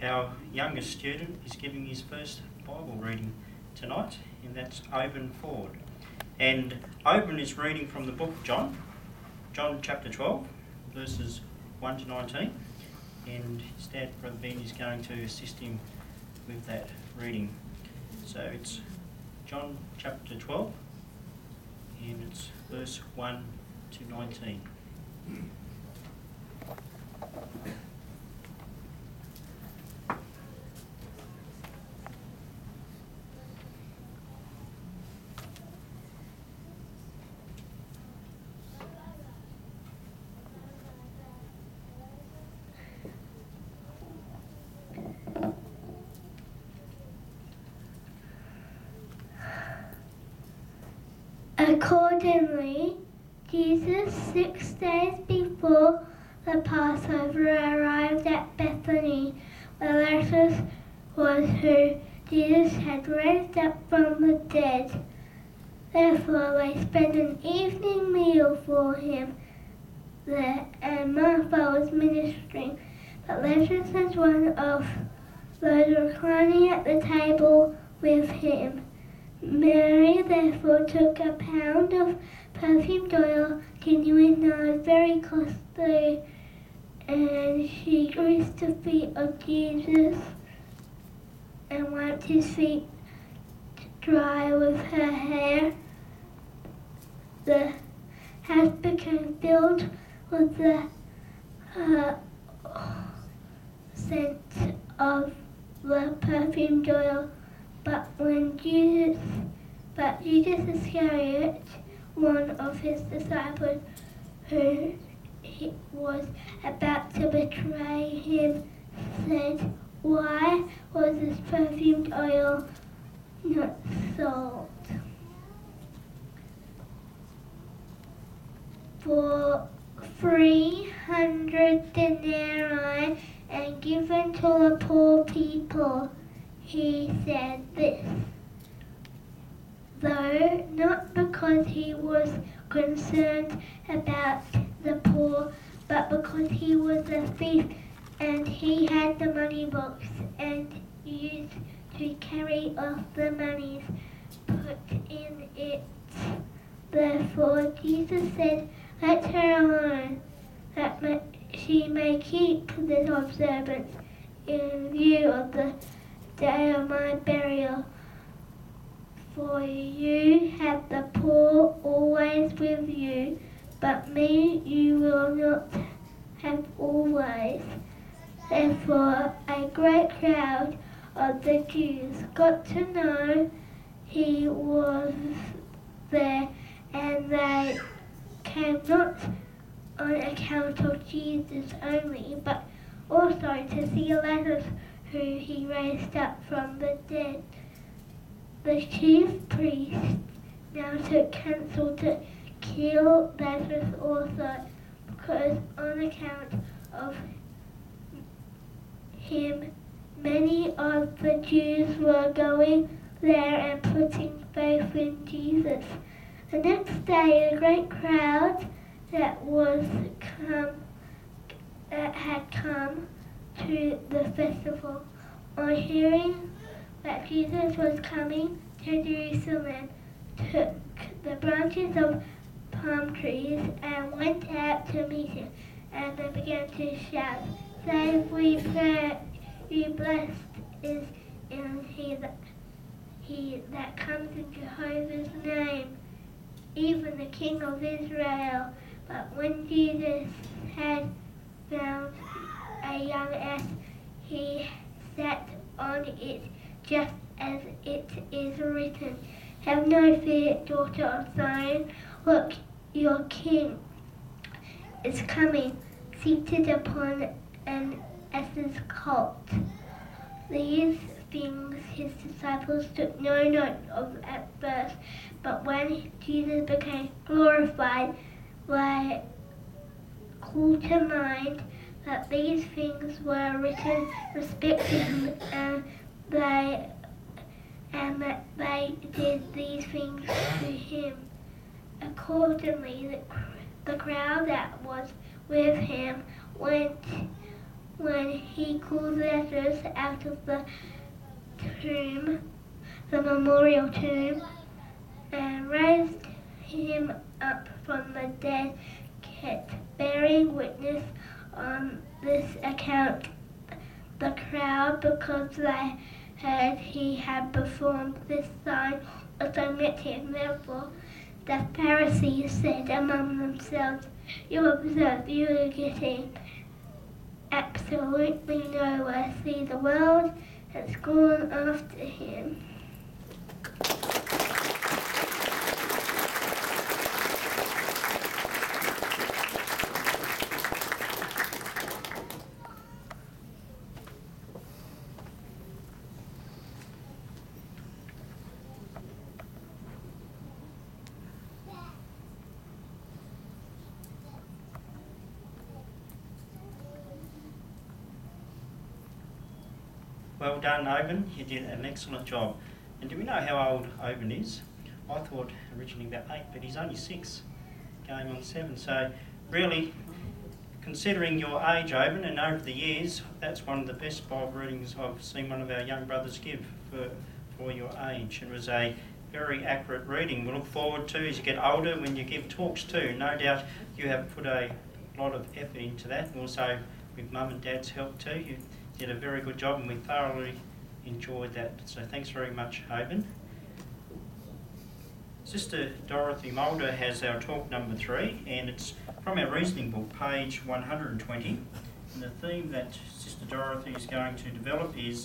Our youngest student is giving his first Bible reading tonight, and that's Oban Ford. And Oban is reading from the book of John chapter 12, verses 1 to 19. And his dad, Brother Ben, is going to assist him with that reading. So it's John chapter 12, and it's verse 1 to 19. Accordingly, Jesus, 6 days before the Passover, arrived at Bethany, where Lazarus was, who Jesus had raised up from the dead. Therefore they spread an evening meal for him there, and Martha was ministering, but Lazarus was one of those reclining at the table with him. Mary therefore took a pound of perfumed oil, genuine nard, very costly, and she greased the feet of Jesus and wiped his feet dry with her hair. The house became filled with the scent of the perfumed oil. But Judas Iscariot, one of his disciples, who he was about to betray him, said, "Why was this perfumed oil not sold for 300 denarii and given to the poor people?" He said this, though not because he was concerned about the poor, but because he was a thief and he had the money box and used to carry off the monies put in it. Therefore Jesus said, "Let her alone, that she may keep this observance in view of the day of my burial. For you have the poor always with you, but me you will not have always." Therefore a great crowd of the Jews got to know he was there, and they came not on account of Jesus only, but also to see Lazarus, who he raised up from the dead. The chief priests now took counsel to kill Lazarus also, because on account of him many of the Jews were going there and putting faith in Jesus. The next day a great crowd that had come to the festival, on hearing that Jesus was coming to Jerusalem, took the branches of palm trees and went out to meet him, and they began to shout, "Save, we pray you, blessed is he that comes in Jehovah's name, even the King of Israel." But when Jesus had found a young ass, he sat on it, just as it is written, "Have no fear, daughter of Zion, look, your king is coming, seated upon an ass's colt." These things his disciples took no note of at first, but when Jesus became glorified, they called to mind that these things were written respecting him, and that they did these things to him. Accordingly, the crowd that was with him went when he called Lazarus out of the tomb, the memorial tomb, and raised him up from the dead, kept bearing witness on this account the crowd, because they heard he had performed this sign, also met him. Therefore the Pharisees said among themselves, "You observe, you are getting absolutely nowhere. See, the world has gone after him." Well done, Oban. You did an excellent job. And do we know how old Oban is? I thought originally about 8, but he's only 6, going on 7. So really, considering your age, Oban, and over the years, that's one of the best Bible readings I've seen one of our young brothers give for your age. It was a very accurate reading. We look forward to, as you get older, when you give talks too. No doubt you have put a lot of effort into that, and also with Mum and Dad's help too. You did a very good job, and we thoroughly enjoyed that. So thanks very much, Oban. Sister Dorothy Mulder has our talk number 3, and it's from our reasoning book, page 120. And the theme that Sister Dorothy is going to develop is